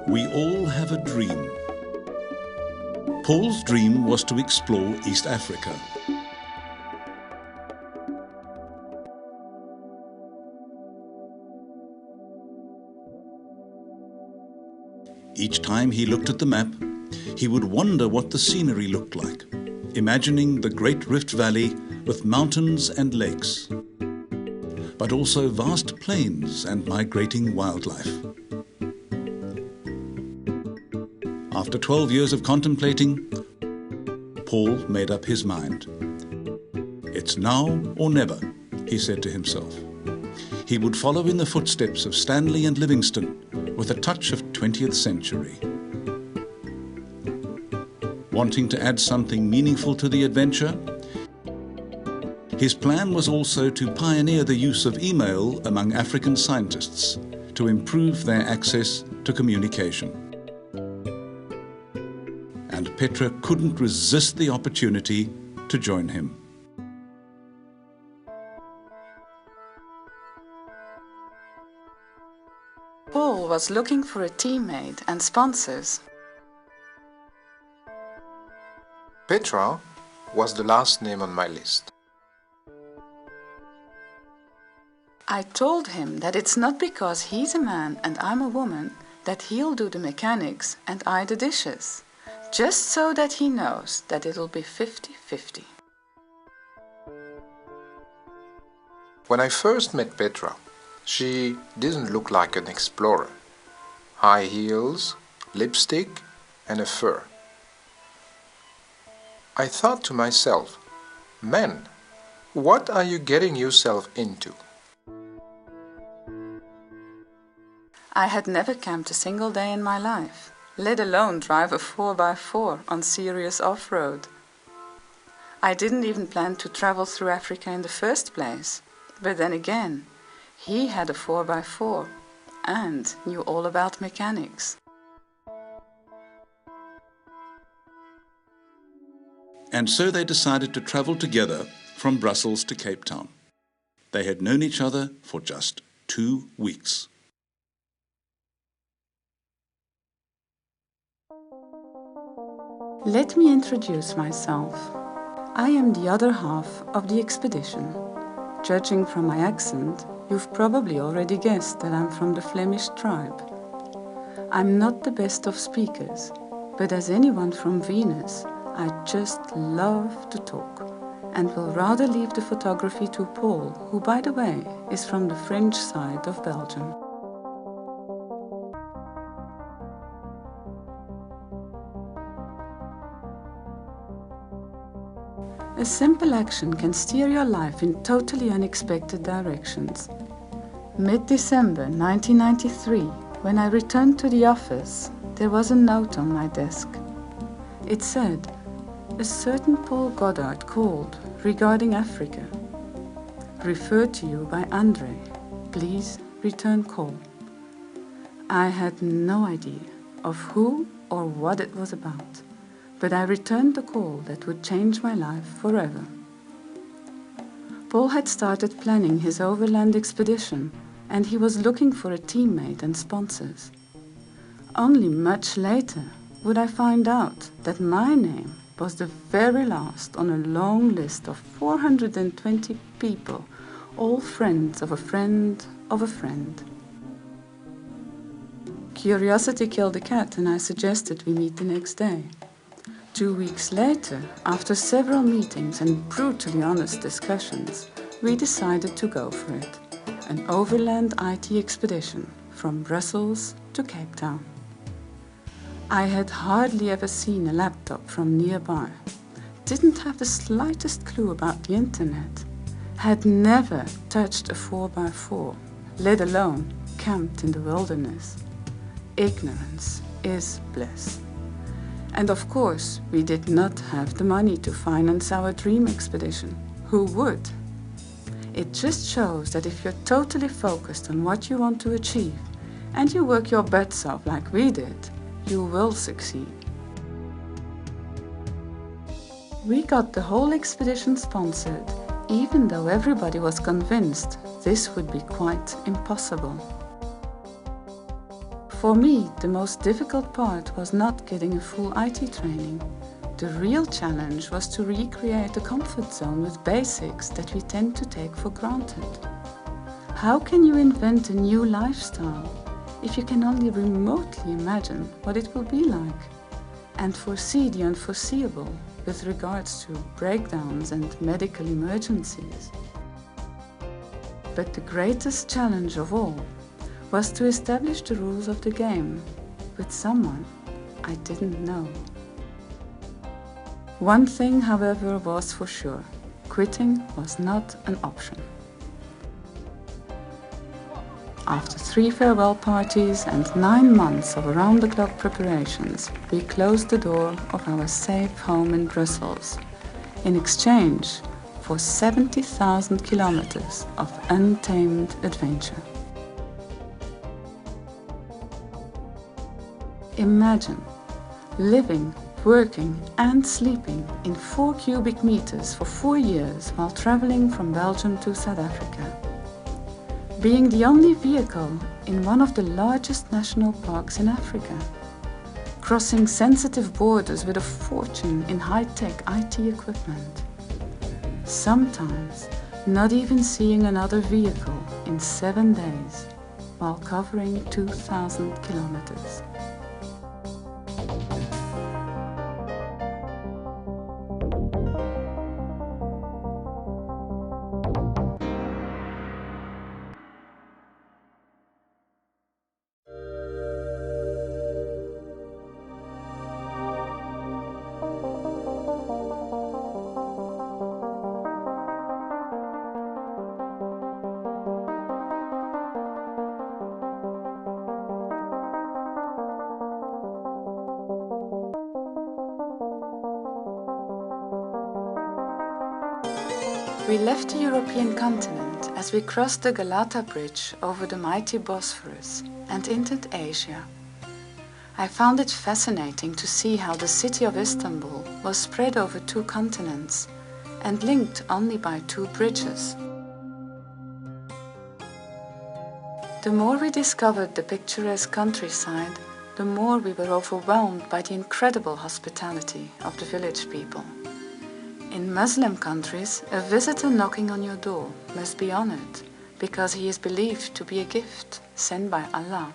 We all have a dream. Paul's dream was to explore East Africa. Each time he looked at the map, he would wonder what the scenery looked like, imagining the Great Rift Valley with mountains and lakes, but also vast plains and migrating wildlife. After 12 years of contemplating, Paul made up his mind. It's now or never, he said to himself. He would follow in the footsteps of Stanley and Livingstone with a touch of 20th century. Wanting to add something meaningful to the adventure, his plan was also to pioneer the use of email among African scientists to improve their access to communication. And Petra couldn't resist the opportunity to join him. Paul was looking for a teammate and sponsors. Petra was the last name on my list. I told him that it's not because he's a man and I'm a woman that he'll do the mechanics and I the dishes. Just so that he knows that it'll be 50-50. When I first met Petra, she didn't look like an explorer. High heels, lipstick, and a fur. I thought to myself, man, what are you getting yourself into? I had never camped a single day in my life, let alone drive a 4x4 on serious off-road. I didn't even plan to travel through Africa in the first place, but then again, he had a 4x4 and knew all about mechanics. And so they decided to travel together from Brussels to Cape Town. They had known each other for just 2 weeks. Let me introduce myself. I am the other half of the expedition. Judging from my accent, you've probably already guessed that I'm from the Flemish tribe. I'm not the best of speakers, but as anyone from Venus, I just love to talk, and will rather leave the photography to Paul, who, by the way, is from the French side of Belgium. A simple action can steer your life in totally unexpected directions. Mid-December 1993, when I returned to the office, there was a note on my desk. It said, "A certain Paul Goddard called regarding Africa. Referred to you by Andre. Please return call." I had no idea of who or what it was about, but I returned the call that would change my life forever. Paul had started planning his overland expedition, and he was looking for a teammate and sponsors. Only much later would I find out that my name was the very last on a long list of 420 people, all friends of a friend of a friend. Curiosity killed the cat, and I suggested we meet the next day. 2 weeks later, after several meetings and brutally honest discussions, we decided to go for it. An overland IT expedition from Brussels to Cape Town. I had hardly ever seen a laptop from nearby, didn't have the slightest clue about the internet, had never touched a 4x4, let alone camped in the wilderness. Ignorance is bliss. And of course, we did not have the money to finance our dream expedition. Who would? It just shows that if you're totally focused on what you want to achieve and you work your butts off like we did, you will succeed. We got the whole expedition sponsored, even though everybody was convinced this would be quite impossible. For me, the most difficult part was not getting a full IT training. The real challenge was to recreate a comfort zone with basics that we tend to take for granted. How can you invent a new lifestyle if you can only remotely imagine what it will be like and foresee the unforeseeable with regards to breakdowns and medical emergencies? But the greatest challenge of all was to establish the rules of the game with someone I didn't know. One thing, however, was for sure: quitting was not an option. After 3 farewell parties and 9 months of around-the-clock preparations, we closed the door of our safe home in Brussels in exchange for 70,000 kilometers of untamed adventure. Imagine living, working and sleeping in 4 cubic meters for 4 years while traveling from Belgium to South Africa. Being the only vehicle in one of the largest national parks in Africa. Crossing sensitive borders with a fortune in high-tech IT equipment. Sometimes not even seeing another vehicle in 7 days while covering 2,000 kilometers. We left the European continent as we crossed the Galata Bridge over the mighty Bosphorus and entered Asia. I found it fascinating to see how the city of Istanbul was spread over 2 continents and linked only by 2 bridges. The more we discovered the picturesque countryside, the more we were overwhelmed by the incredible hospitality of the village people. In Muslim countries, a visitor knocking on your door must be honored because he is believed to be a gift sent by Allah.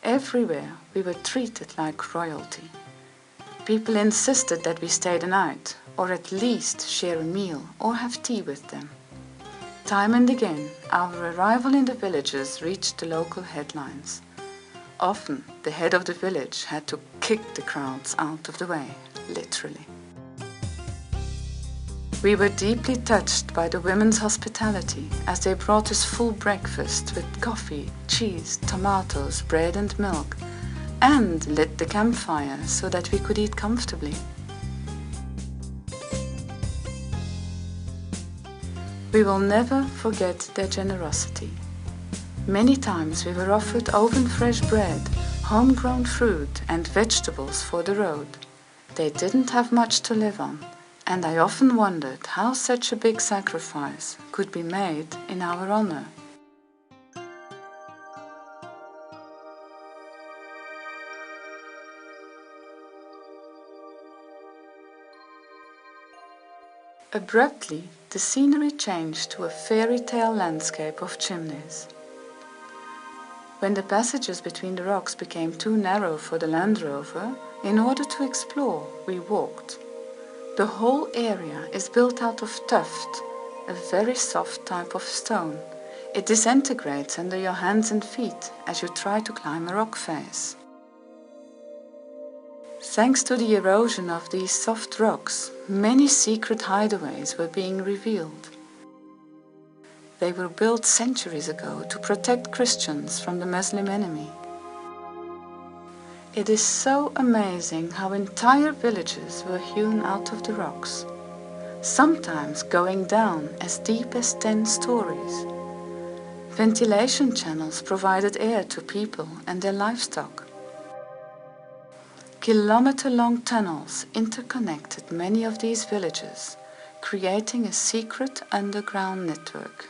Everywhere we were treated like royalty. People insisted that we stay the night, or at least share a meal or have tea with them. Time and again, our arrival in the villages reached the local headlines. Often, the head of the village had to kick the crowds out of the way, literally. We were deeply touched by the women's hospitality as they brought us full breakfast with coffee, cheese, tomatoes, bread and milk, and lit the campfire so that we could eat comfortably. We will never forget their generosity. Many times we were offered oven-fresh bread, homegrown fruit and vegetables for the road. They didn't have much to live on. And I often wondered how such a big sacrifice could be made in our honor. Abruptly, the scenery changed to a fairy tale landscape of chimneys. When the passages between the rocks became too narrow for the Land Rover, in order to explore, we walked. The whole area is built out of tuft, a very soft type of stone. It disintegrates under your hands and feet as you try to climb a rock face. Thanks to the erosion of these soft rocks, many secret hideaways were being revealed. They were built centuries ago to protect Christians from the Muslim enemy. It is so amazing how entire villages were hewn out of the rocks, sometimes going down as deep as 10 stories. Ventilation channels provided air to people and their livestock. Kilometer-long tunnels interconnected many of these villages, creating a secret underground network.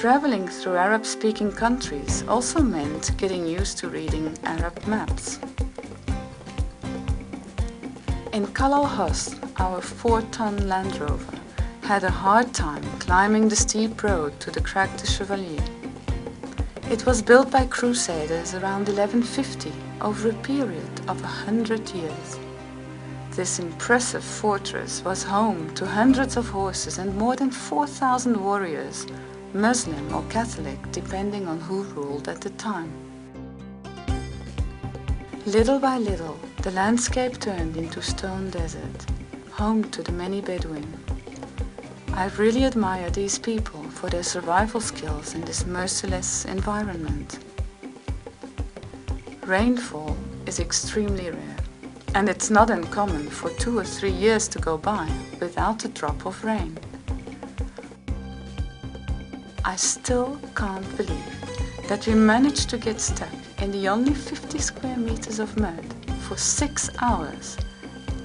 Traveling through Arab-speaking countries also meant getting used to reading Arab maps. In Kal al-Host, our 4-ton Land Rover had a hard time climbing the steep road to the Crac de Chevalier. It was built by crusaders around 1150 over a period of 100 years. This impressive fortress was home to hundreds of horses and more than 4,000 warriors, Muslim or Catholic, depending on who ruled at the time. Little by little, the landscape turned into stone desert, home to the many Bedouin. I really admire these people for their survival skills in this merciless environment. Rainfall is extremely rare, and it's not uncommon for 2 or 3 years to go by without a drop of rain. I still can't believe that we managed to get stuck in the only 50 square meters of mud for 6 hours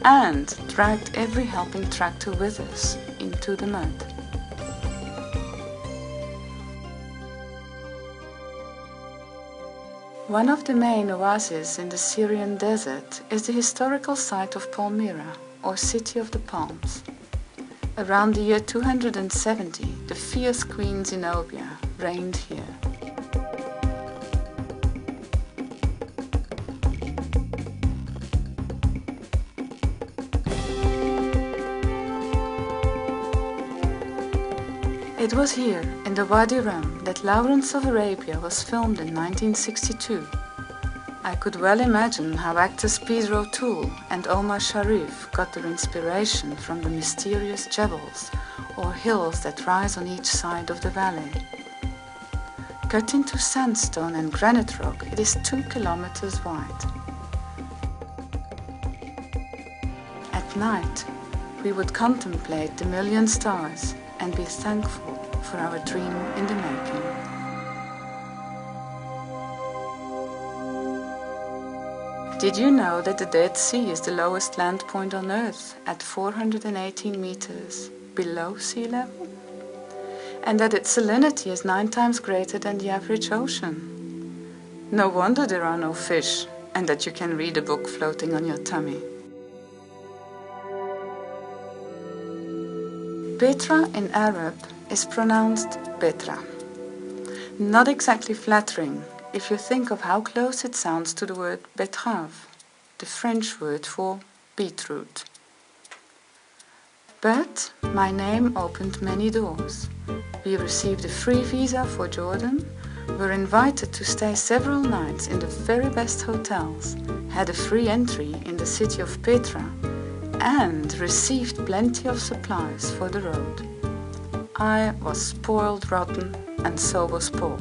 and dragged every helping tractor with us into the mud. One of the main oases in the Syrian desert is the historical site of Palmyra, or City of the Palms. Around the year 270, the fierce Queen Zenobia reigned here. It was here, in the Wadi Rum, that Lawrence of Arabia was filmed in 1962. I could well imagine how actors Peter O'Toole and Omar Sharif got their inspiration from the mysterious jebels, or hills that rise on each side of the valley. Cut into sandstone and granite rock, it is 2 kilometers wide. At night, we would contemplate the million stars and be thankful for our dream in the making. Did you know that the Dead Sea is the lowest land point on Earth at 418 meters below sea level? And that its salinity is 9 times greater than the average ocean? No wonder there are no fish, and that you can read a book floating on your tummy. Petra in Arab is pronounced Petra. Not exactly flattering if you think of how close it sounds to the word betterave, the French word for beetroot. But my name opened many doors. We received a free visa for Jordan, were invited to stay several nights in the very best hotels, had a free entry in the city of Petra, and received plenty of supplies for the road. I was spoiled rotten, and so was Paul.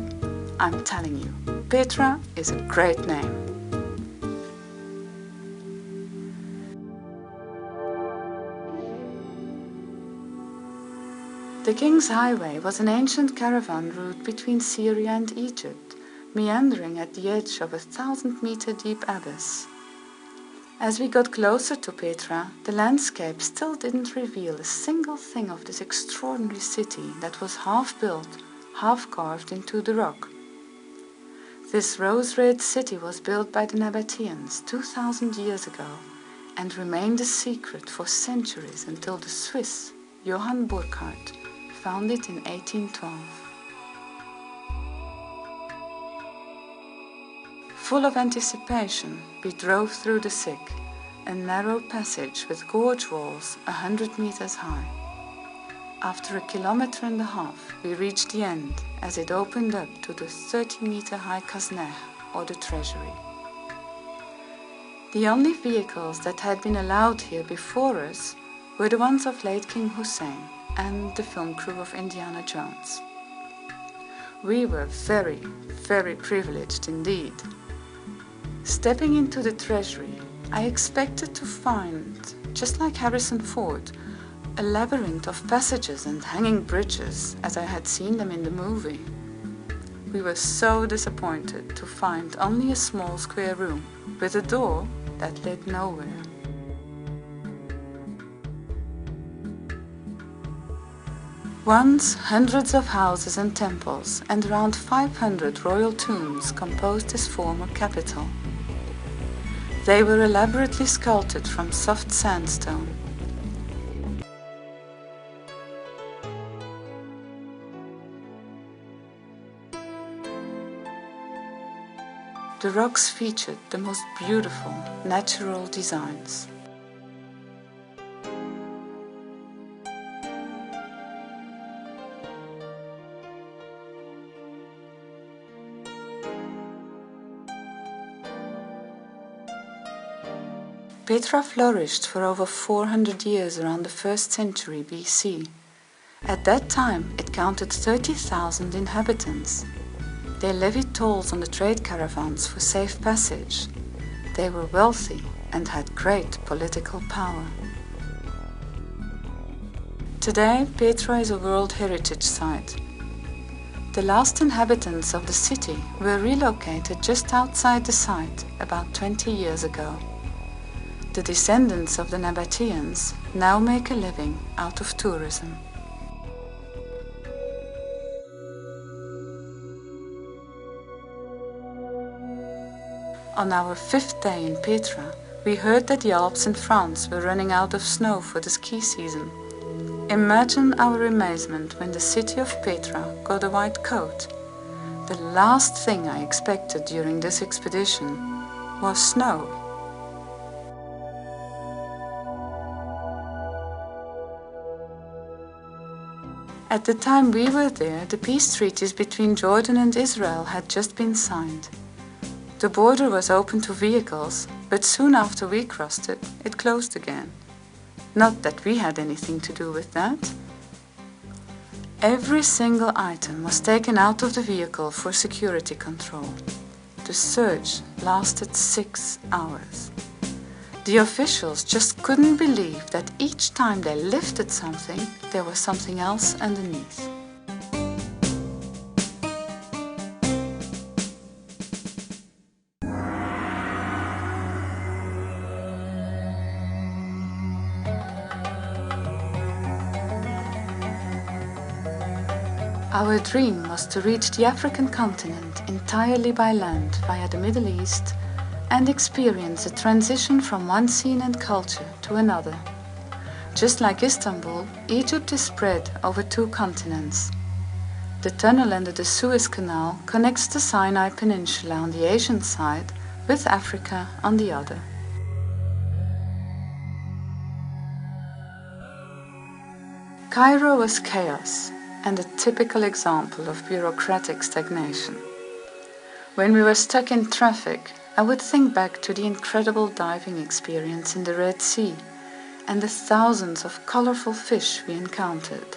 I'm telling you, Petra is a great name. The King's Highway was an ancient caravan route between Syria and Egypt, meandering at the edge of a 1,000-meter deep abyss. As we got closer to Petra, the landscape still didn't reveal a single thing of this extraordinary city that was half built, half carved into the rock. This rose-red city was built by the Nabateans 2,000 years ago and remained a secret for centuries until the Swiss Johann Burckhardt found it in 1812. Full of anticipation, we drove through the Sick, a narrow passage with gorge walls 100 meters high. After 1.5 kilometers, we reached the end as it opened up to the 30-meter-high Kasneh, or the treasury. The only vehicles that had been allowed here before us were the ones of late King Hussein and the film crew of Indiana Jones. We were very, very privileged indeed. Stepping into the treasury, I expected to find, just like Harrison Ford, a labyrinth of passages and hanging bridges as I had seen them in the movie. We were so disappointed to find only a small square room with a door that led nowhere. Once, hundreds of houses and temples and around 500 royal tombs composed this former capital. They were elaborately sculpted from soft sandstone. The rocks featured the most beautiful natural designs. Petra flourished for over 400 years around the 1st century BC. At that time, it counted 30,000 inhabitants. They levied tolls on the trade caravans for safe passage. They were wealthy and had great political power. Today, Petra is a World Heritage Site. The last inhabitants of the city were relocated just outside the site about 20 years ago. The descendants of the Nabateans now make a living out of tourism. On our 5th day in Petra, we heard that the Alps in France were running out of snow for the ski season. Imagine our amazement when the city of Petra got a white coat. The last thing I expected during this expedition was snow. At the time we were there, the peace treaties between Jordan and Israel had just been signed. The border was open to vehicles, but soon after we crossed it, it closed again. Not that we had anything to do with that. Every single item was taken out of the vehicle for security control. The search lasted 6 hours. The officials just couldn't believe that each time they lifted something, there was something else underneath. Our dream was to reach the African continent entirely by land via the Middle East and experience a transition from one scene and culture to another. Just like Istanbul, Egypt is spread over 2 continents. The tunnel under the Suez Canal connects the Sinai Peninsula on the Asian side with Africa on the other. Cairo was chaos and a typical example of bureaucratic stagnation. When we were stuck in traffic, I would think back to the incredible diving experience in the Red Sea and the thousands of colorful fish we encountered.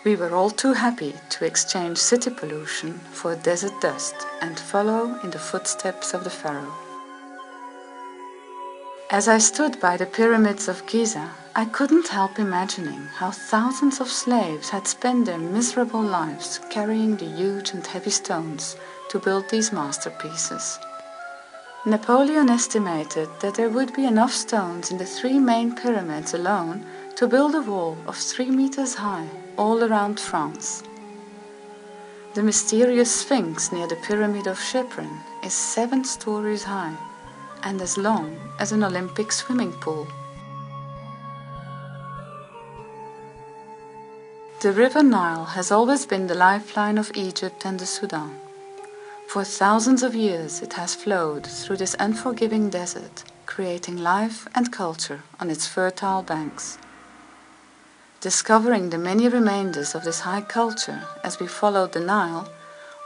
We were all too happy to exchange city pollution for desert dust and follow in the footsteps of the Pharaoh. As I stood by the pyramids of Giza, I couldn't help imagining how thousands of slaves had spent their miserable lives carrying the huge and heavy stones to build these masterpieces. Napoleon estimated that there would be enough stones in the 3 main pyramids alone to build a wall of 3 meters high all around France. The mysterious Sphinx near the Pyramid of Chephren is 7 stories high and as long as an Olympic swimming pool. The River Nile has always been the lifeline of Egypt and the Sudan. For thousands of years it has flowed through this unforgiving desert, creating life and culture on its fertile banks. discovering the many remainders of this high culture as we followed the Nile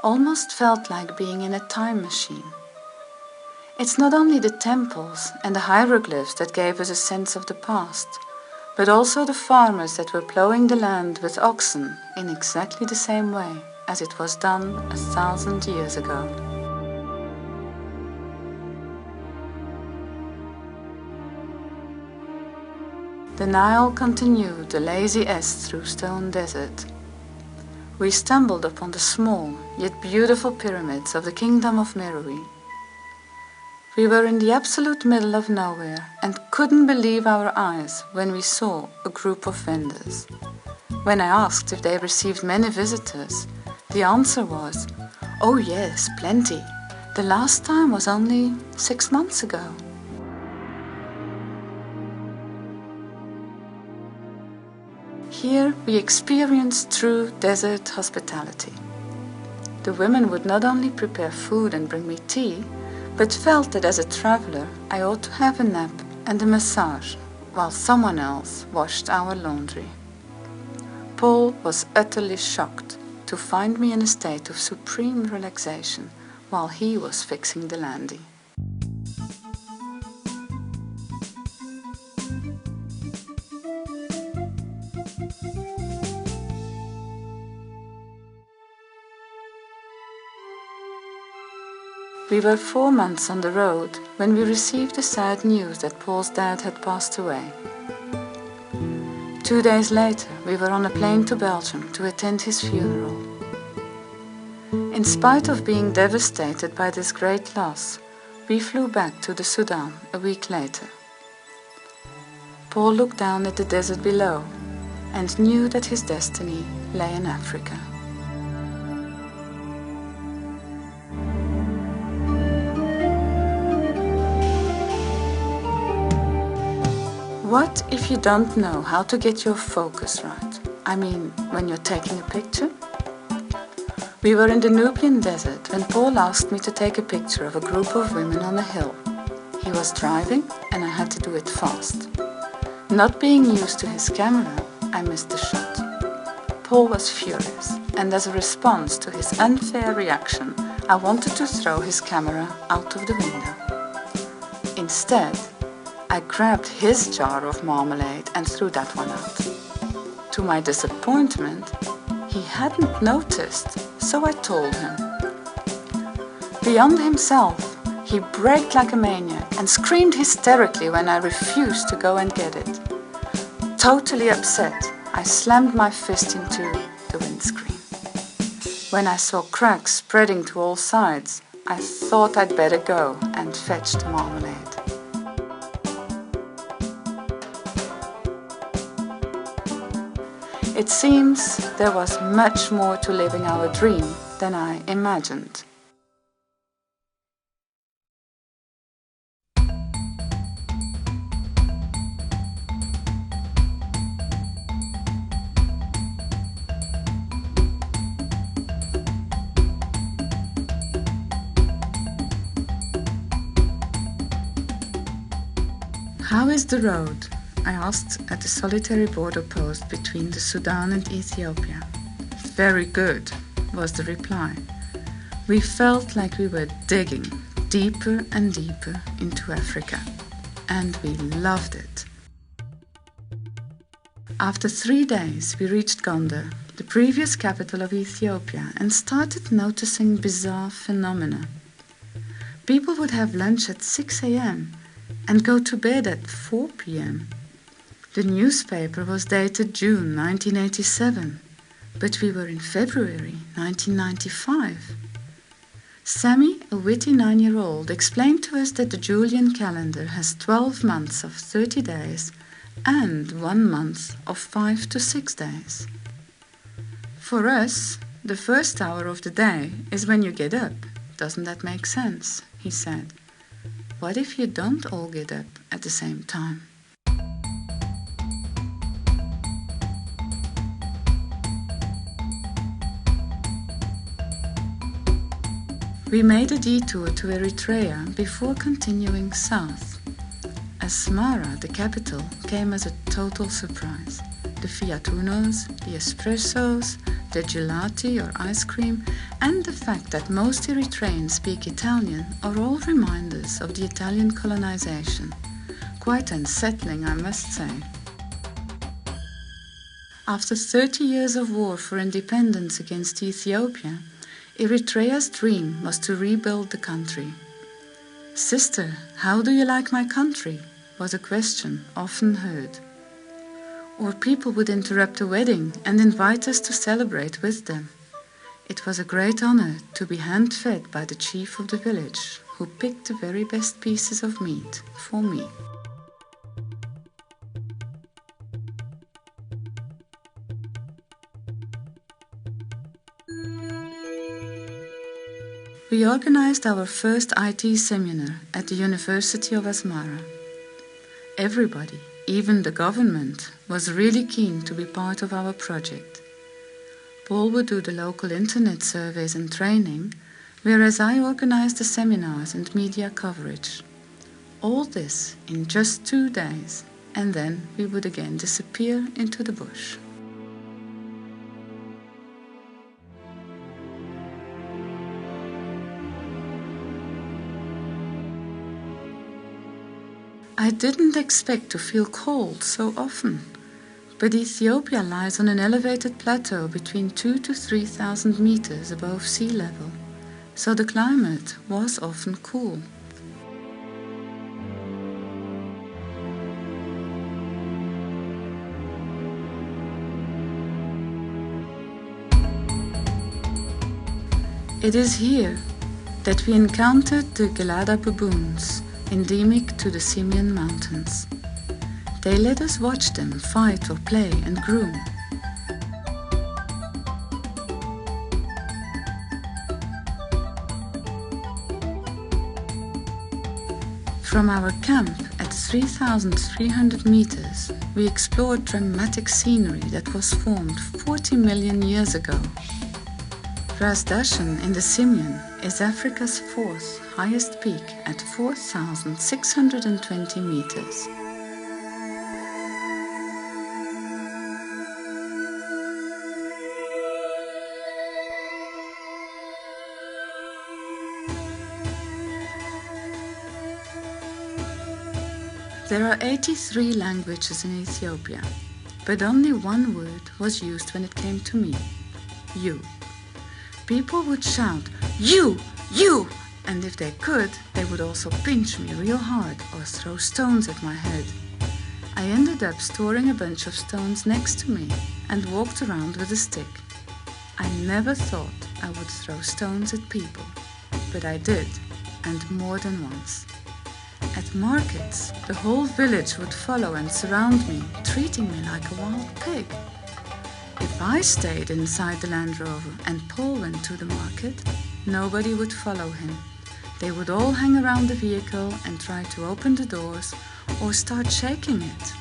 almost felt like being in a time machine. It's not only the temples and the hieroglyphs that gave us a sense of the past, but also the farmers that were plowing the land with oxen in exactly the same way as it was done 1,000 years ago. The Nile continued the lazy S through stone desert. We stumbled upon the small yet beautiful pyramids of the kingdom of Meroe. We were in the absolute middle of nowhere and couldn't believe our eyes when we saw a group of vendors. When I asked if they received many visitors, the answer was, "Oh yes, plenty. The last time was only 6 months ago." Here we experienced true desert hospitality. The women would not only prepare food and bring me tea, but felt that as a traveler I ought to have a nap and a massage while someone else washed our laundry. Paul was utterly shocked to find me in a state of supreme relaxation while he was fixing the landy. We were 4 months on the road when we received the sad news that Paul's dad had passed away. 2 days later, we were on a plane to Belgium to attend his funeral. In spite of being devastated by this great loss, we flew back to the Sudan a week later. Paul looked down at the desert below and knew that his destiny lay in Africa. What if you don't know how to get your focus right? I mean, when you're taking a picture? We were in the Nubian desert when Paul asked me to take a picture of a group of women on a hill. He was driving and I had to do it fast. Not being used to his camera, I missed the shot. Paul was furious, and as a response to his unfair reaction, I wanted to throw his camera out of the window. Instead, I grabbed his jar of marmalade and threw that one out. To my disappointment, he hadn't noticed, so I told him. Beyond himself, he braked like a maniac and screamed hysterically when I refused to go and get it. Totally upset, I slammed my fist into the windscreen. When I saw cracks spreading to all sides, I thought I'd better go and fetch the marmalade. It seems there was much more to living our dream than I imagined. How is the road? I asked at the solitary border post between the Sudan and Ethiopia. Very good, was the reply. We felt like we were digging deeper and deeper into Africa, and we loved it. After 3 days, we reached Gondar, the previous capital of Ethiopia, and started noticing bizarre phenomena. People would have lunch at 6 a.m. and go to bed at 4 p.m. The newspaper was dated June 1987, but we were in February 1995. Sammy, a witty 9-year-old, explained to us that the Julian calendar has 12 months of 30 days and 1 month of 5 to 6 days. For us, the first hour of the day is when you get up. Doesn't that make sense? He said. What if you don't all get up at the same time? We made a detour to Eritrea before continuing south. Asmara, the capital, came as a total surprise. the Fiat Unos, the espressos, the gelati or ice cream, and the fact that most Eritreans speak Italian are all reminders of the Italian colonization. Quite unsettling, I must say. After 30 years of war for independence against Ethiopia, Eritrea's dream was to rebuild the country. "Sister, how do you like my country?" was a question often heard. Or people would interrupt a wedding and invite us to celebrate with them. It was a great honor to be hand-fed by the chief of the village, who picked the very best pieces of meat for me. We organized our first IT seminar at the University of Asmara. Everybody, even the government, was really keen to be part of our project. Paul would do the local internet surveys and training, whereas I organized the seminars and media coverage. All this in just 2 days, and then we would again disappear into the bush. I didn't expect to feel cold so often, but Ethiopia lies on an elevated plateau between 2,000 to 3,000 meters above sea level, so the climate was often cool. It is here that we encountered the Gelada baboons, endemic to the Simien Mountains. They let us watch them fight or play and groom. From our camp at 3,300 meters, we explored dramatic scenery that was formed 40 million years ago. Ras Dashen in the Simien is Africa's fourth highest peak at 4,620 meters. There are 83 languages in Ethiopia, but only one word was used when it came to me: you. People would shout, "You! You!" and if they could, they would also pinch me real hard or throw stones at my head. I ended up storing a bunch of stones next to me and walked around with a stick. I never thought I would throw stones at people, but I did, and more than once. At markets, the whole village would follow and surround me, treating me like a wild pig. If I stayed inside the Land Rover and Paul went to the market, nobody would follow him. They would all hang around the vehicle and try to open the doors or start shaking it.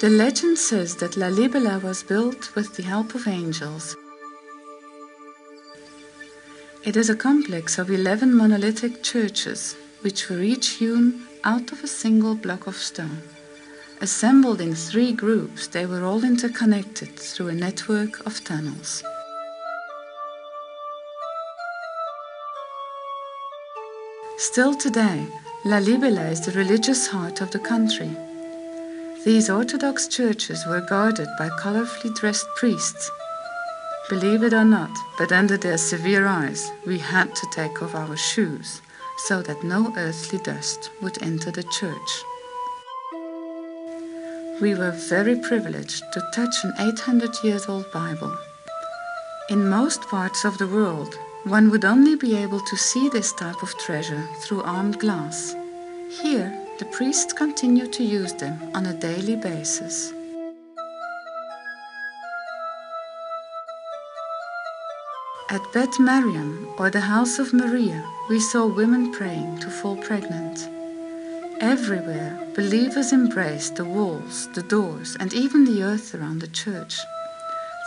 The legend says that Lalibela was built with the help of angels. It is a complex of 11 monolithic churches, which were each hewn out of a single block of stone. Assembled in 3 groups, they were all interconnected through a network of tunnels. Still today, Lalibela is the religious heart of the country. These Orthodox churches were guarded by colorfully dressed priests. Believe it or not, but under their severe eyes, we had to take off our shoes so that no earthly dust would enter the church. We were very privileged to touch an 800-year-old Bible. In most parts of the world, one would only be able to see this type of treasure through armed glass. Here, the priests continue to use them on a daily basis. At Bet Mariam, or the House of Maria, we saw women praying to fall pregnant. Everywhere, believers embraced the walls, the doors, and even the earth around the church.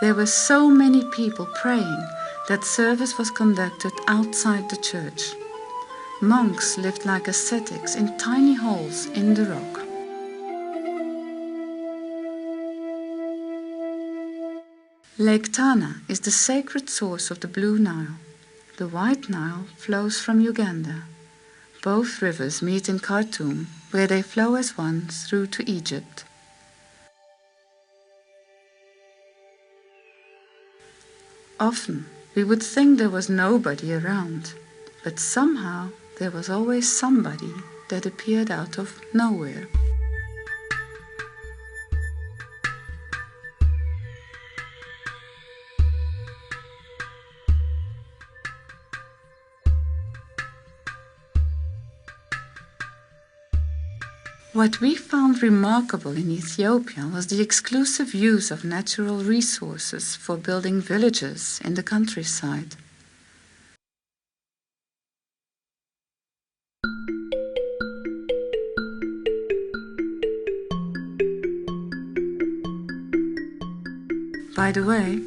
There were so many people praying that service was conducted outside the church. Monks lived like ascetics in tiny holes in the rock. Lake Tana is the sacred source of the Blue Nile. The White Nile flows from Uganda. Both rivers meet in Khartoum, where they flow as one through to Egypt. Often, we would think there was nobody around, but somehow there was always somebody that appeared out of nowhere. What we found remarkable in Ethiopia was the exclusive use of natural resources for building villages in the countryside. By the way,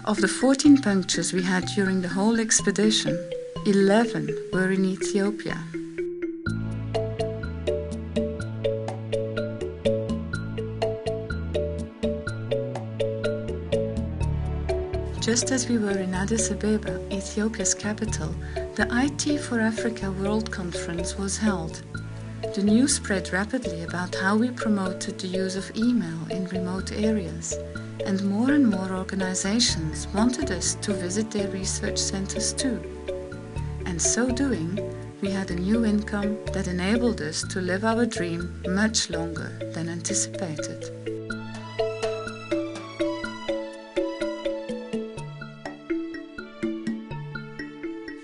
of the 14 punctures we had during the whole expedition, 11 were in Ethiopia. Just as we were in Addis Ababa, Ethiopia's capital, the IT for Africa World Conference was held. The news spread rapidly about how we promoted the use of email in remote areas, and more organizations wanted us to visit their research centers too. And so doing, we had a new income that enabled us to live our dream much longer than anticipated.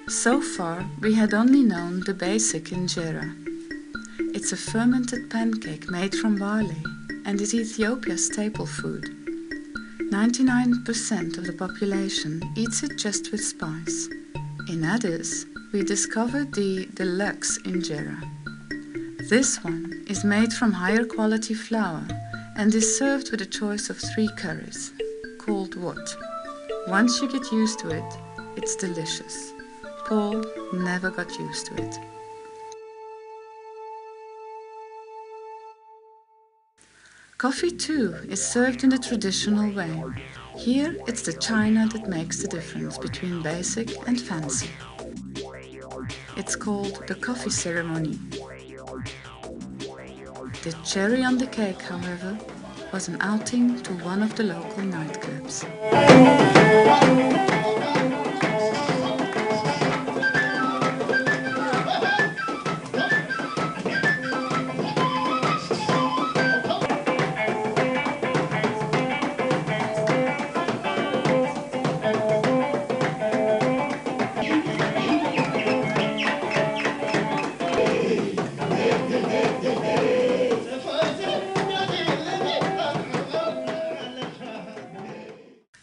So far, we had only known the basic injera. It's a fermented pancake made from barley and is Ethiopia's staple food. 99% of the population eats it just with spice. In Addis, we discovered the deluxe injera. This one is made from higher quality flour and is served with a choice of 3 curries, called what. Once you get used to it, it's delicious. Paul never got used to it. Coffee too is served in the traditional way. Here it's the china that makes the difference between basic and fancy. It's called the coffee ceremony. The cherry on the cake, however, was an outing to one of the local nightclubs.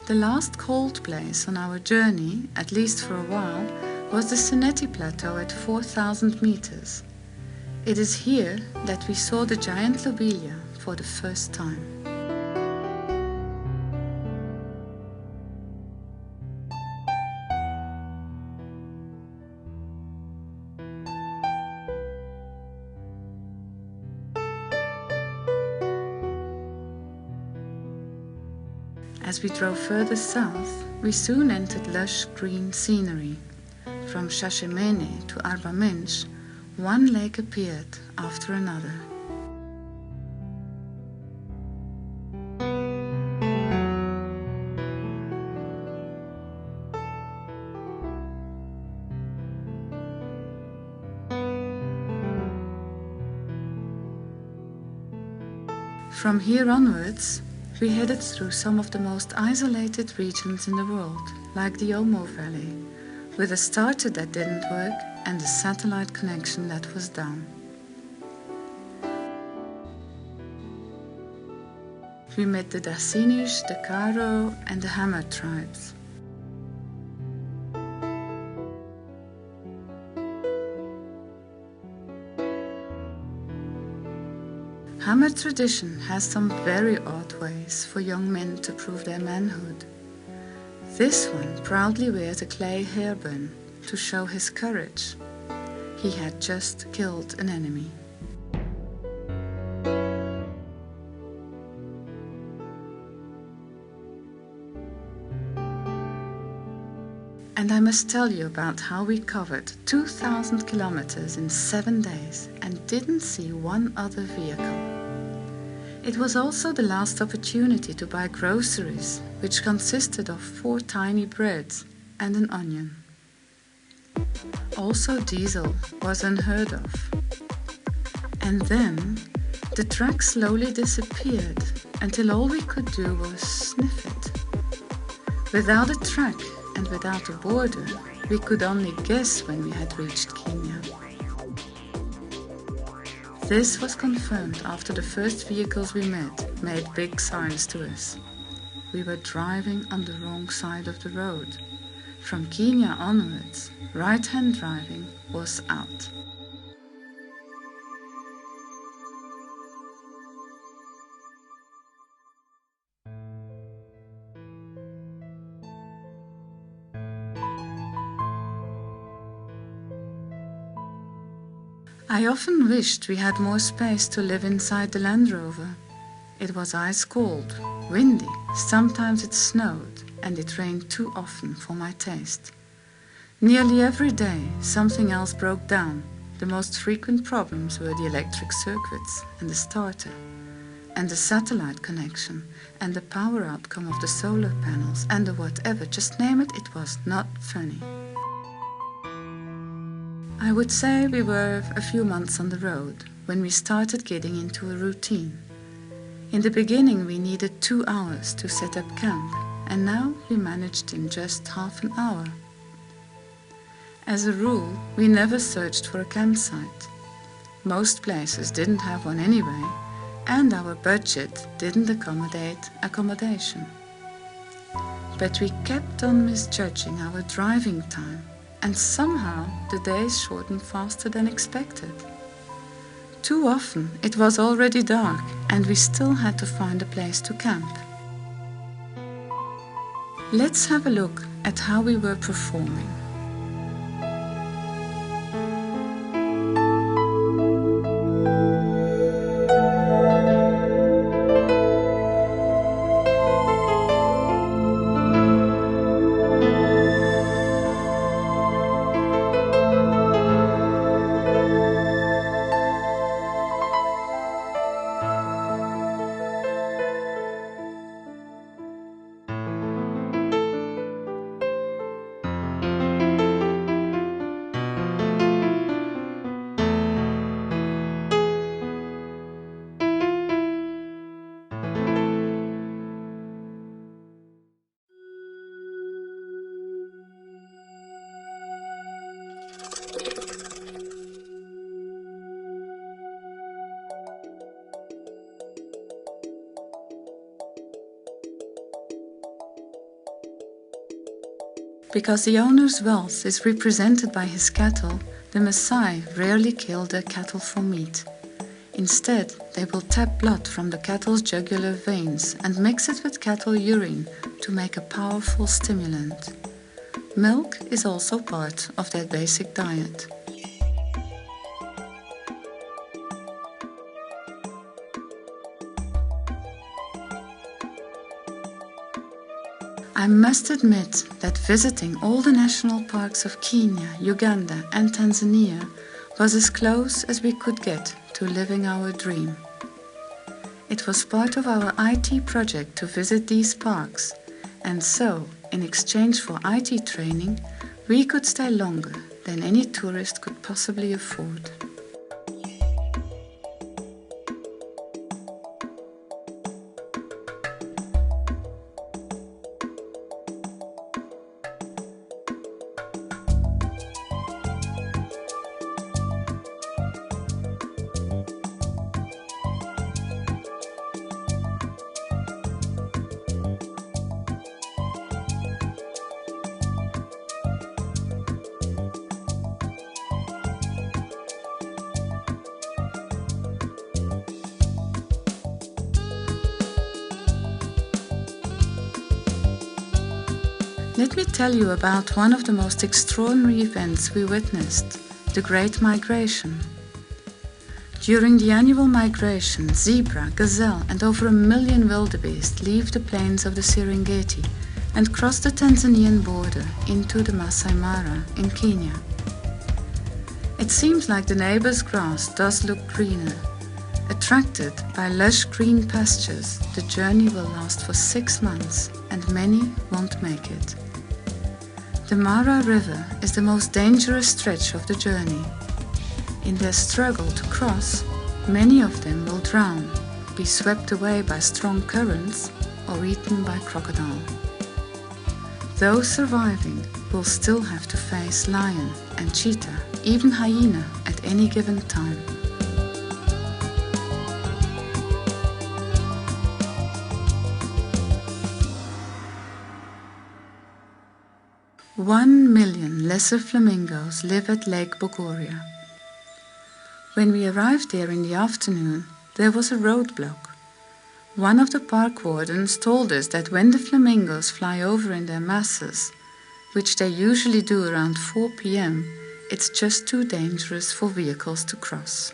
The last cold place on our journey, at least for a while, was the Seneti Plateau at 4,000 meters. It is here that we saw the giant lobelia for the first time. As we drove further south, we soon entered lush green scenery. From Shashemene to Arba Minch, one lake appeared after another. From here onwards, we headed through some of the most isolated regions in the world, like the Omo Valley, with a starter that didn't work and a satellite connection that was down. We met the Dasinish, the Karo, and the Hammer tribes. Hammer tradition has some very odd ways for young men to prove their manhood. This one proudly wears a clay hairband to show his courage. He had just killed an enemy. And I must tell you about how we covered 2,000 kilometers in 7 days and didn't see one other vehicle. It was also the last opportunity to buy groceries, which consisted of 4 tiny breads and an onion. Also diesel was unheard of. And then the track slowly disappeared until all we could do was sniff it. Without a track and without a border, we could only guess when we had reached Kenya. This was confirmed after the first vehicles we met made big signs to us. We were driving on the wrong side of the road. From Kenya onwards, right-hand driving was out. I often wished we had more space to live inside the Land Rover. It was ice cold, windy, sometimes it snowed, and it rained too often for my taste. Nearly every day something else broke down. The most frequent problems were the electric circuits and the starter, and the satellite connection, and the power outcome of the solar panels, and the whatever, just name it, it was not funny. I would say we were a few months on the road when we started getting into a routine. In the beginning we needed 2 hours to set up camp, and now we managed in just half an hour. As a rule, we never searched for a campsite. Most places didn't have one anyway, and our budget didn't accommodate accommodation. But we kept on misjudging our driving time, and somehow the days shortened faster than expected. Too often it was already dark and we still had to find a place to camp. Let's have a look at how we were performing. Because the owner's wealth is represented by his cattle, the Maasai rarely kill their cattle for meat. Instead, they will tap blood from the cattle's jugular veins and mix it with cattle urine to make a powerful stimulant. Milk is also part of their basic diet. I must admit that visiting all the national parks of Kenya, Uganda and Tanzania was as close as we could get to living our dream. It was part of our IT project to visit these parks, and so, in exchange for IT training, we could stay longer than any tourist could possibly afford. Let me tell you about one of the most extraordinary events we witnessed, the Great Migration. During the annual migration, zebra, gazelle and over 1 million wildebeest leave the plains of the Serengeti and cross the Tanzanian border into the Masai Mara in Kenya. It seems like the neighbor's grass does look greener. Attracted by lush green pastures, the journey will last for 6 months and many won't make it. The Mara River is the most dangerous stretch of the journey. In their struggle to cross, many of them will drown, be swept away by strong currents, or eaten by crocodile. Those surviving will still have to face lion and cheetah, even hyena at any given time. One million lesser flamingos live at Lake Bogoria. When we arrived there in the afternoon, there was a roadblock. One of the park wardens told us that when the flamingos fly over in their masses, which they usually do around 4 p.m., it's just too dangerous for vehicles to cross.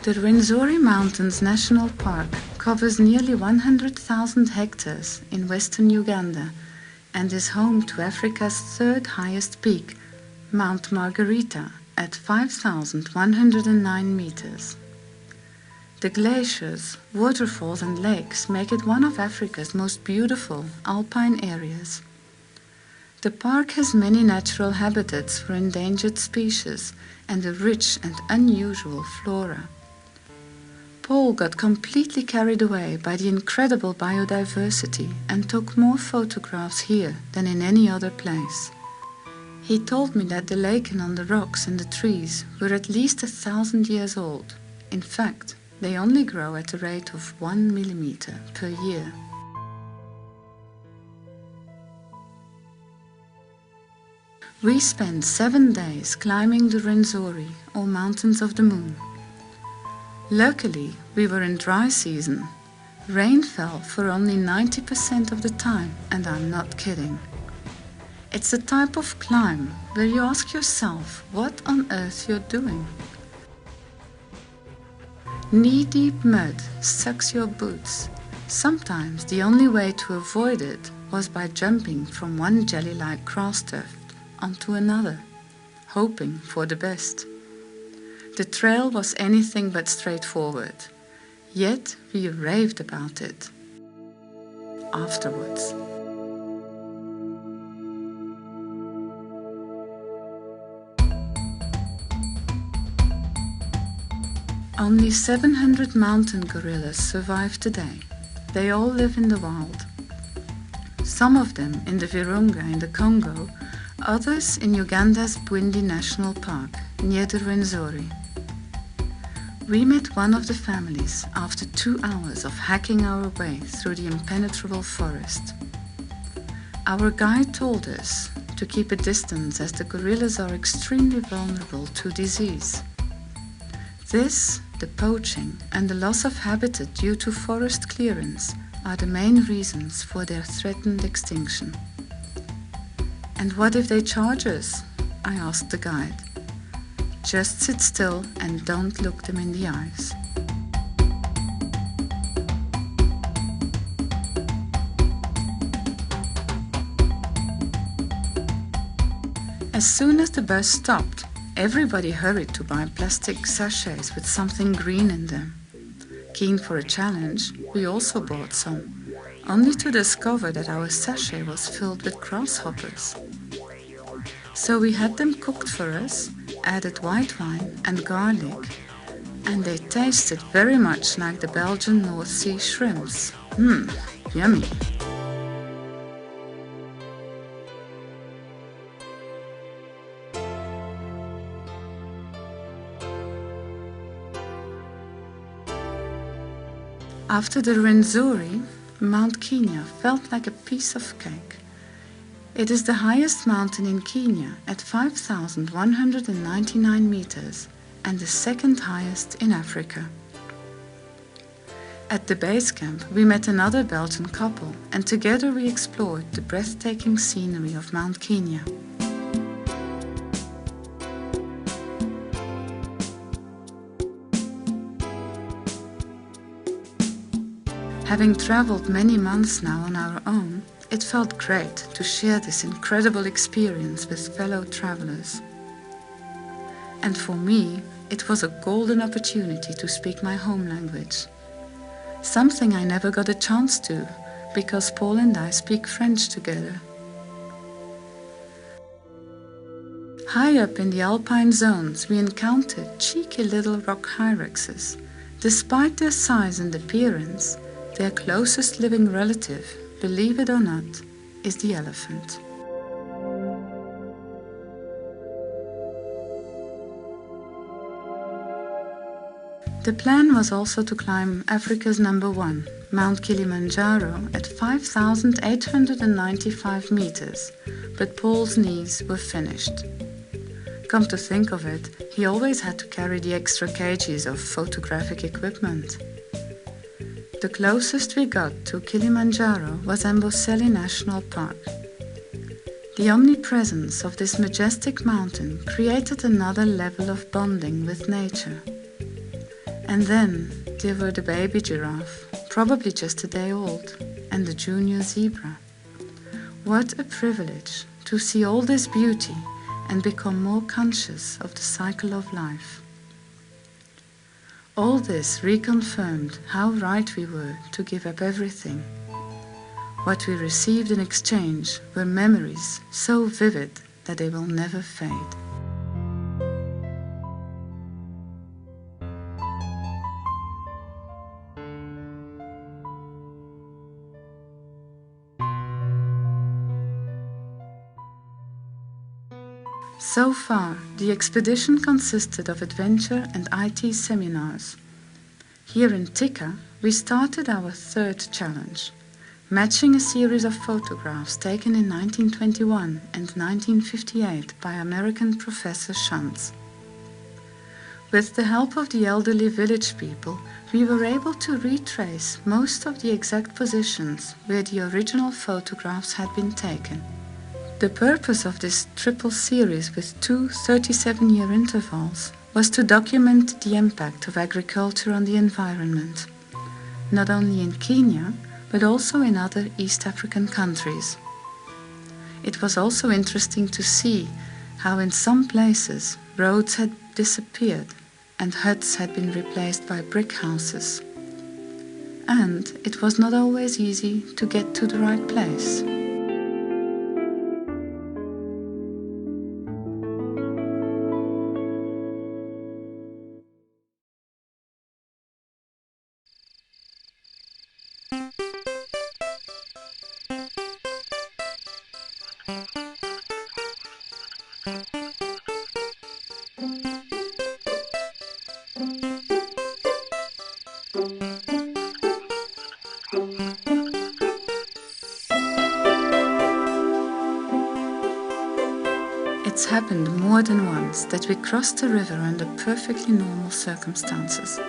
The Rwenzori Mountains National Park covers nearly 100,000 hectares in western Uganda and is home to Africa's third highest peak, Mount Margarita, at 5,109 meters. The glaciers, waterfalls and lakes make it one of Africa's most beautiful alpine areas. The park has many natural habitats for endangered species and a rich and unusual flora. Paul got completely carried away by the incredible biodiversity and took more photographs here than in any other place. He told me that the lichen on the rocks and the trees were at least 1,000 years old. In fact, they only grow at a rate of 1 millimeter per year. We spent 7 days climbing the Rwenzori, or Mountains of the Moon. Luckily, we were in dry season. Rain fell for only 90% of the time, and I'm not kidding. It's a type of climb where you ask yourself what on earth you're doing. Knee-deep mud sucks your boots. Sometimes the only way to avoid it was by jumping from one jelly-like grass tuft onto another, hoping for the best. The trail was anything but straightforward, yet we raved about it afterwards. Only 700 mountain gorillas survive today. They all live in the wild. Some of them in the Virunga in the Congo, others in Uganda's Bwindi National Park, near the Rwenzori. We met one of the families after 2 hours of hacking our way through the impenetrable forest. Our guide told us to keep a distance as the gorillas are extremely vulnerable to disease. This, the poaching and the loss of habitat due to forest clearance are the main reasons for their threatened extinction. And what if they charge us? I asked the guide. Just sit still and don't look them in the eyes. As soon as the bus stopped, everybody hurried to buy plastic sachets with something green in them. Keen for a challenge, we also bought some, only to discover that our sachet was filled with grasshoppers. So we had them cooked for us added white wine and garlic, and they tasted very much like the Belgian North Sea shrimps. Yummy. After the Rwenzori, Mount Kenya felt like a piece of cake. It is the highest mountain in Kenya at 5,199 meters and the second highest in Africa. At the base camp, we met another Belgian couple, and together we explored the breathtaking scenery of Mount Kenya. Having traveled many months now on our own, it felt great to share this incredible experience with fellow travelers. And for me, it was a golden opportunity to speak my home language. Something I never got a chance to, because Paul and I speak French together. High up in the alpine zones, we encountered cheeky little rock hyraxes. Despite their size and appearance, their closest living relative, believe it or not, is the elephant. The plan was also to climb Africa's #1, Mount Kilimanjaro, at 5,895 meters, but Paul's knees were finished. Come to think of it, he always had to carry the extra kgs of photographic equipment. The closest we got to Kilimanjaro was Amboseli National Park. The omnipresence of this majestic mountain created another level of bonding with nature. And then there were the baby giraffe, probably just a day old, and the junior zebra. What a privilege to see all this beauty and become more conscious of the cycle of life. All this reconfirmed how right we were to give up everything. What we received in exchange were memories so vivid that they will never fade. So far, the expedition consisted of adventure and IT seminars. Here in Tikka, we started our third challenge, matching a series of photographs taken in 1921 and 1958 by American Professor Shantz. With the help of the elderly village people, we were able to retrace most of the exact positions where the original photographs had been taken. The purpose of this triple series with two 37-year intervals was to document the impact of agriculture on the environment, not only in Kenya, but also in other East African countries. It was also interesting to see how in some places roads had disappeared and huts had been replaced by brick houses. And it was not always easy to get to the right place. It's happened more than once that we crossed the river under perfectly normal circumstances.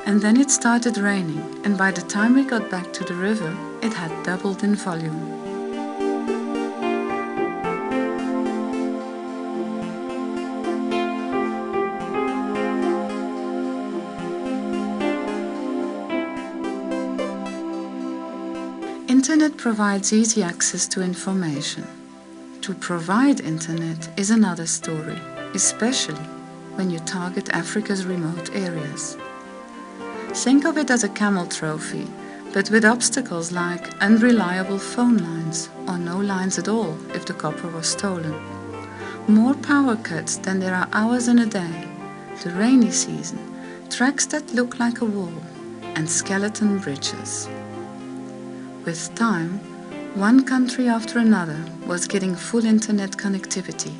And then it started raining, and by the time we got back to the river, it had doubled in volume. Internet provides easy access to information. To provide internet is another story, especially when you target Africa's remote areas. Think of it as a camel trophy, but with obstacles like unreliable phone lines or no lines at all if the copper was stolen. More power cuts than there are hours in a day, the rainy season, tracks that look like a wall, and skeleton bridges. With time, one country after another was getting full internet connectivity.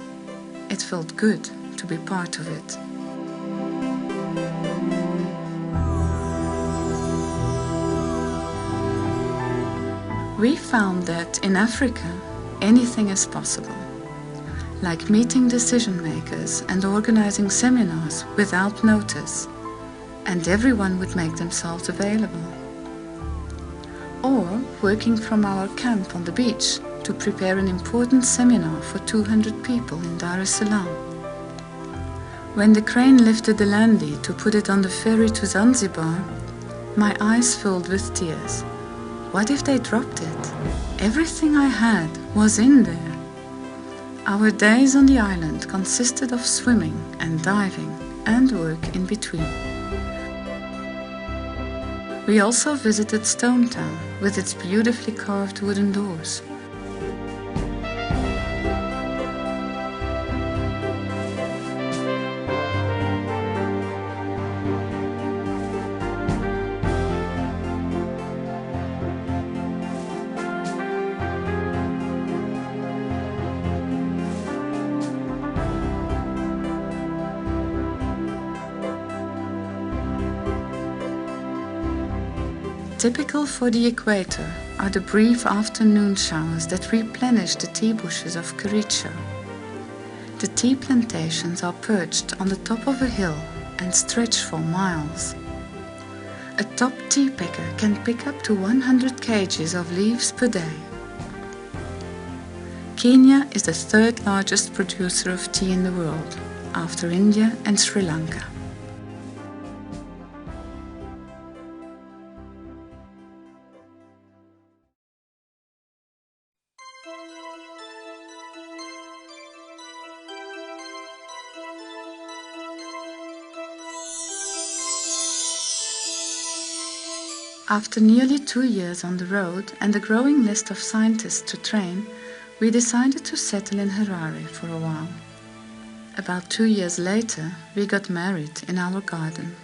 It felt good to be part of it. We found that in Africa, anything is possible, like meeting decision makers and organizing seminars without notice, and everyone would make themselves available. Or working from our camp on the beach to prepare an important seminar for 200 people in Dar es Salaam. When the crane lifted the landy to put it on the ferry to Zanzibar, my eyes filled with tears. What if they dropped it? Everything I had was in there. Our days on the island consisted of swimming and diving and work in between. We also visited Stone Town with its beautifully carved wooden doors. Typical for the equator are the brief afternoon showers that replenish the tea bushes of Kericho. The tea plantations are perched on the top of a hill and stretch for miles. A top tea picker can pick up to 100 kgs of leaves per day. Kenya is the third largest producer of tea in the world, after India and Sri Lanka. After nearly 2 years on the road and a growing list of scientists to train, we decided to settle in Harare for a while. About 2 years later, we got married in our garden.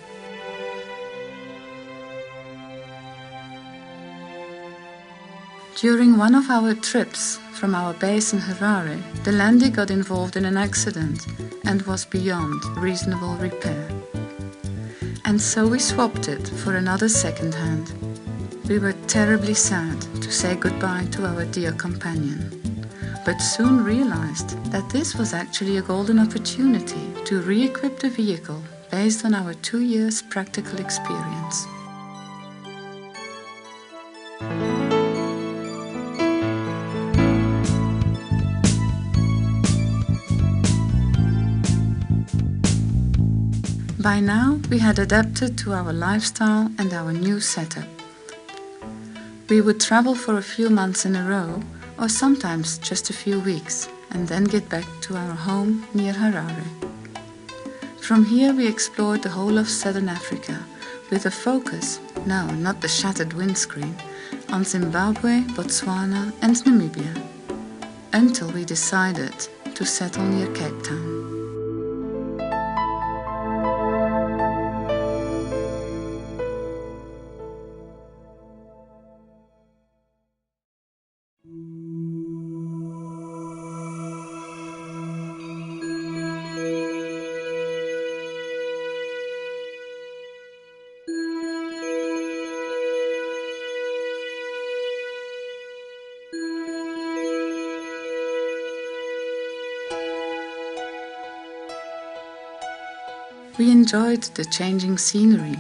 During one of our trips from our base in Harare, the landy got involved in an accident and was beyond reasonable repair. And so we swapped it for another second hand. We were terribly sad to say goodbye to our dear companion, but soon realized that this was actually a golden opportunity to re-equip the vehicle based on our 2 years practical experience. By now, we had adapted to our lifestyle and our new setup. We would travel for a few months in a row, or sometimes just a few weeks, and then get back to our home near Harare. From here, we explored the whole of southern Africa, with a focus, no, not the shattered windscreen, on Zimbabwe, Botswana, and Namibia, until we decided to settle near Cape Town. We enjoyed the changing scenery.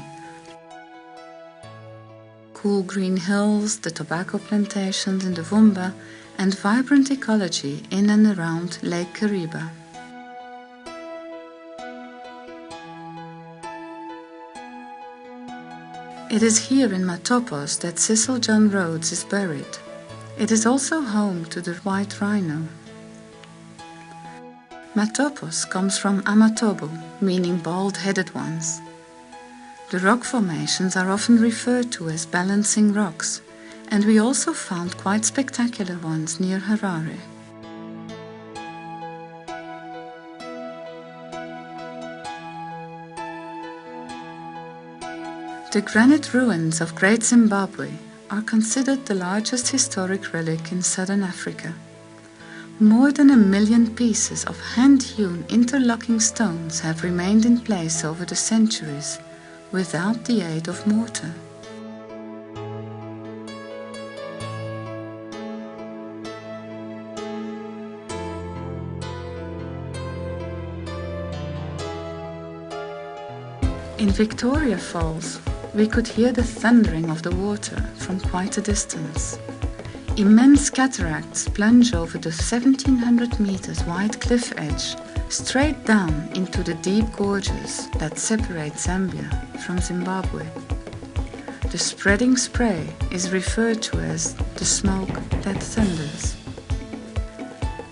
Cool green hills, the tobacco plantations in the Vumba, and vibrant ecology in and around Lake Kariba. It is here in Matopos that Cecil John Rhodes is buried. It is also home to the white rhino. Matopos comes from Amatobo, meaning bald-headed ones. The rock formations are often referred to as balancing rocks, and we also found quite spectacular ones near Harare. The granite ruins of Great Zimbabwe are considered the largest historic relic in southern Africa. More than 1 million pieces of hand-hewn interlocking stones have remained in place over the centuries without the aid of mortar. In Victoria Falls, we could hear the thundering of the water from quite a distance. Immense cataracts plunge over the 1,700 meters wide cliff edge straight down into the deep gorges that separate Zambia from Zimbabwe. The spreading spray is referred to as the smoke that thunders.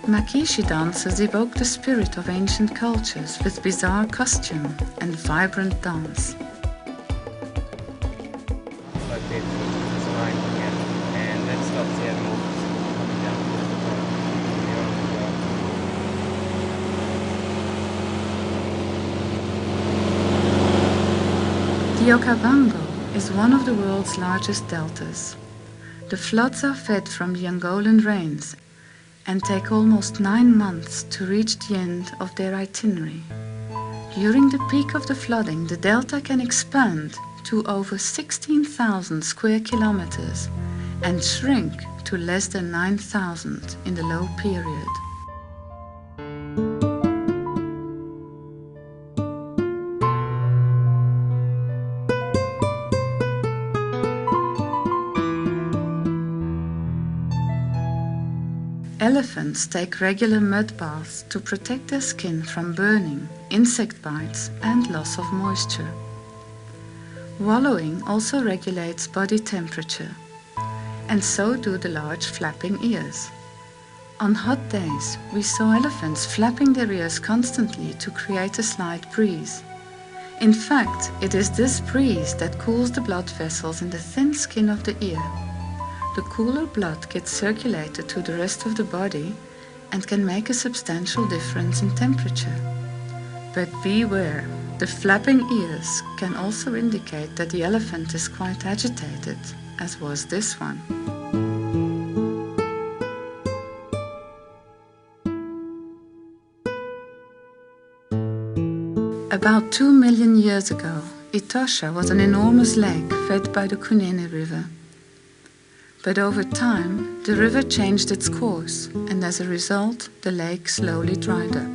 Makishi dancers evoke the spirit of ancient cultures with bizarre costume and vibrant dance. The Okavango is one of the world's largest deltas. The floods are fed from the Angolan rains and take almost 9 months to reach the end of their itinerary. During the peak of the flooding, the delta can expand to over 16,000 square kilometers and shrink to less than 9,000 in the low period. Elephants take regular mud baths to protect their skin from burning, insect bites, and loss of moisture. Wallowing also regulates body temperature, and so do the large flapping ears. On hot days, we saw elephants flapping their ears constantly to create a slight breeze. In fact, it is this breeze that cools the blood vessels in the thin skin of the ear. The cooler blood gets circulated to the rest of the body and can make a substantial difference in temperature. But beware, the flapping ears can also indicate that the elephant is quite agitated, as was this one. About 2 million years ago, Etosha was an enormous lake fed by the Kunene River. But over time, the river changed its course, and as a result, the lake slowly dried up.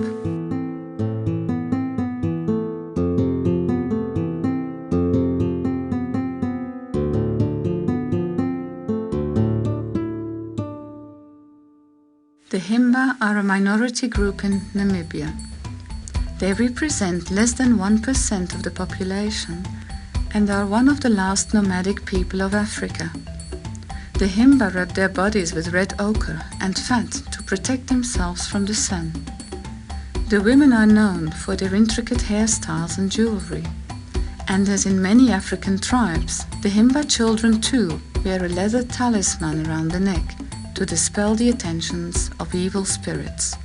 The Himba are a minority group in Namibia. They represent less than 1% of the population and are one of the last nomadic people of Africa. The Himba rub their bodies with red ochre and fat to protect themselves from the sun. The women are known for their intricate hairstyles and jewelry. And as in many African tribes, the Himba children too wear a leather talisman around the neck to dispel the attentions of evil spirits.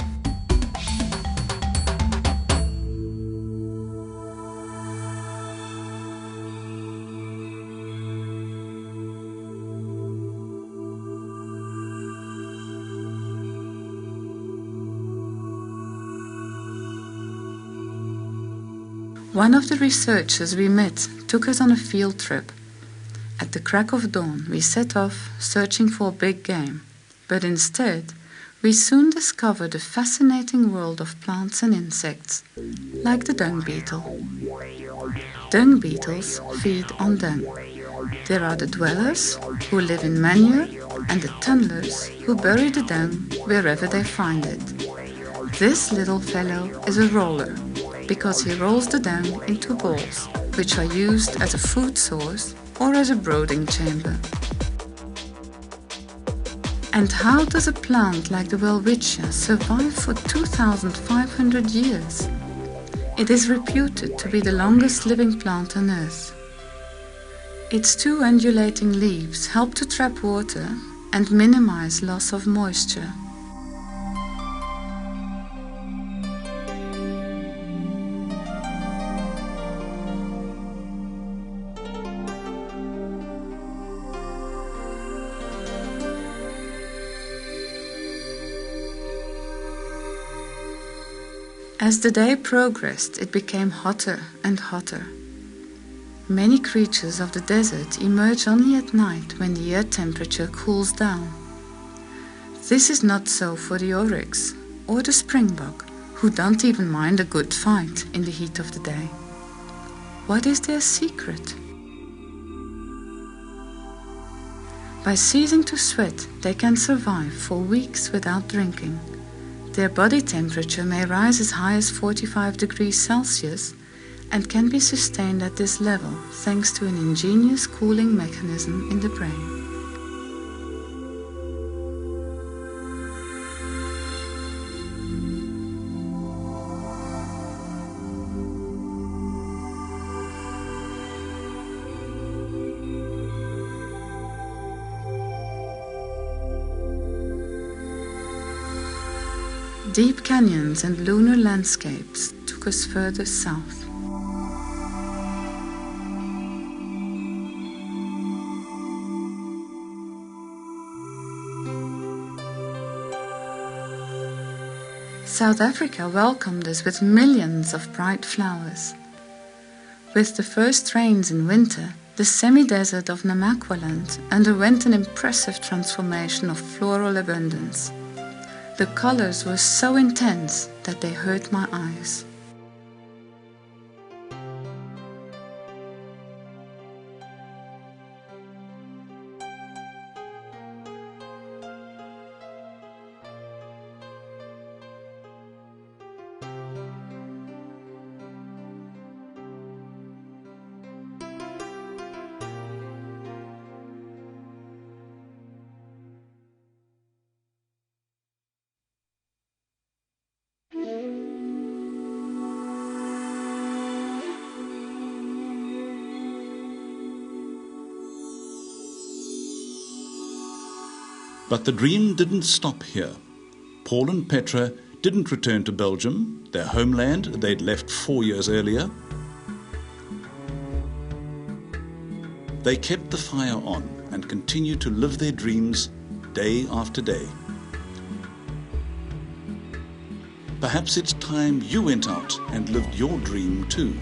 One of the researchers we met took us on a field trip. At the crack of dawn, we set off searching for big game, but instead, we soon discovered a fascinating world of plants and insects, like the dung beetle. Dung beetles feed on dung. There are the dwellers, who live in manure, and the tunnelers, who bury the dung wherever they find it. This little fellow is a roller, because he rolls the dung into balls, which are used as a food source or as a brooding chamber. And how does a plant like the welwitschia survive for 2,500 years? It is reputed to be the longest living plant on Earth. Its 2 undulating leaves help to trap water and minimize loss of moisture. As the day progressed, it became hotter and hotter. Many creatures of the desert emerge only at night when the air temperature cools down. This is not so for the oryx or the springbok, who don't even mind a good fight in the heat of the day. What is their secret? By ceasing to sweat, they can survive for weeks without drinking. Their body temperature may rise as high as 45 degrees Celsius and can be sustained at this level thanks to an ingenious cooling mechanism in the brain. Deep canyons and lunar landscapes took us further south. South Africa welcomed us with millions of bright flowers. With the first rains in winter, the semi-desert of Namakwaland underwent an impressive transformation of floral abundance. The colors were so intense that they hurt my eyes. But the dream didn't stop here. Paul and Petra didn't return to Belgium, their homeland they'd left 4 years earlier. They kept the fire on and continued to live their dreams day after day. Perhaps it's time you went out and lived your dream too.